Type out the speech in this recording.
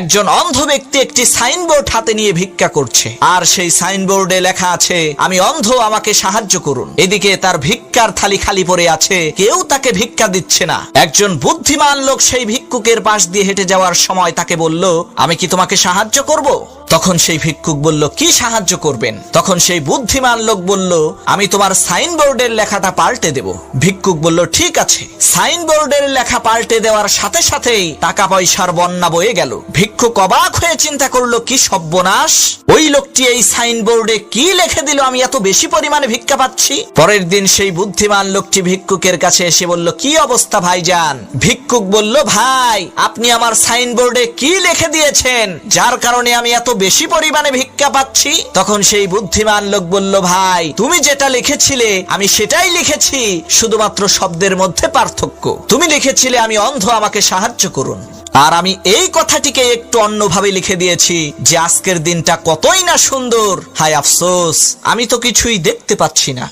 একজন অন্ধ ব্যক্তি একটি সাইনবোর্ড হাতে নিয়ে ভিক্ষা করছে, আর সেই সাইনবোর্ডে লেখা আছে, আমি অন্ধ, আমাকে সাহায্য করুন। এদিকে তার ভিক্ষার থালি খালি পড়ে আছে, কেউ তাকে ভিক্ষা দিচ্ছে না। একজন বুদ্ধিমান লোক সেই ভিক্ষুকের পাশ দিয়ে হেঁটে যাওয়ার সময় তাকে বলল, আমি কি তোমাকে সাহায্য করব? তখন সেই ভিক্ষুক বলল, কি সাহায্য করবেন? তখন সেই বুদ্ধিমান লোক বলল, আমি তোমার সাইনবোর্ডের লেখাটা পাল্টে দেব। ভিক্ষুক বলল, ঠিক আছে। সাইনবোর্ডের লেখা পাল্টে দেওয়ার সাথে সাথেই টাকা পয়সার বন্যা বয়ে গেল। ভিক্ষুক অবাক হয়ে চিন্তা করলো, কি সর্বনাশ! ওই লোকটি এই সাইনবোর্ডে কি লিখে দিল, আমি এত বেশি পরিমাণে ভিক্ষা পাচ্ছি। পরের দিন সেই বুদ্ধিমান লোকটি ভিক্ষুকের কাছে এসে বলল, কি অবস্থা ভাইজান? ভিক্ষুক বলল, ভাই, আপনি আমার সাইনবোর্ডে কি লিখে দিয়েছেন যার কারণে আমি এত বেশি পরিমাণে ভিক্ষা পাচ্ছি? তখন সেই বুদ্ধিমান লোক বলল, ভাই, তুমি যেটা লিখেছিলে আমি সেটাই লিখেছি, শুধুমাত্র শব্দের মধ্যে পার্থক্য। তুমি লিখেছিলে, আমি অন্ধ, আমাকে সাহায্য করুন। আর আমি এই কথাটিকে একটু অন্যভাবে লিখে দিয়েছি যে আজকের দিনটা কতই না সুন্দর। হায় আফসোস, আমি তো কিছুই দেখতে পাচ্ছি না।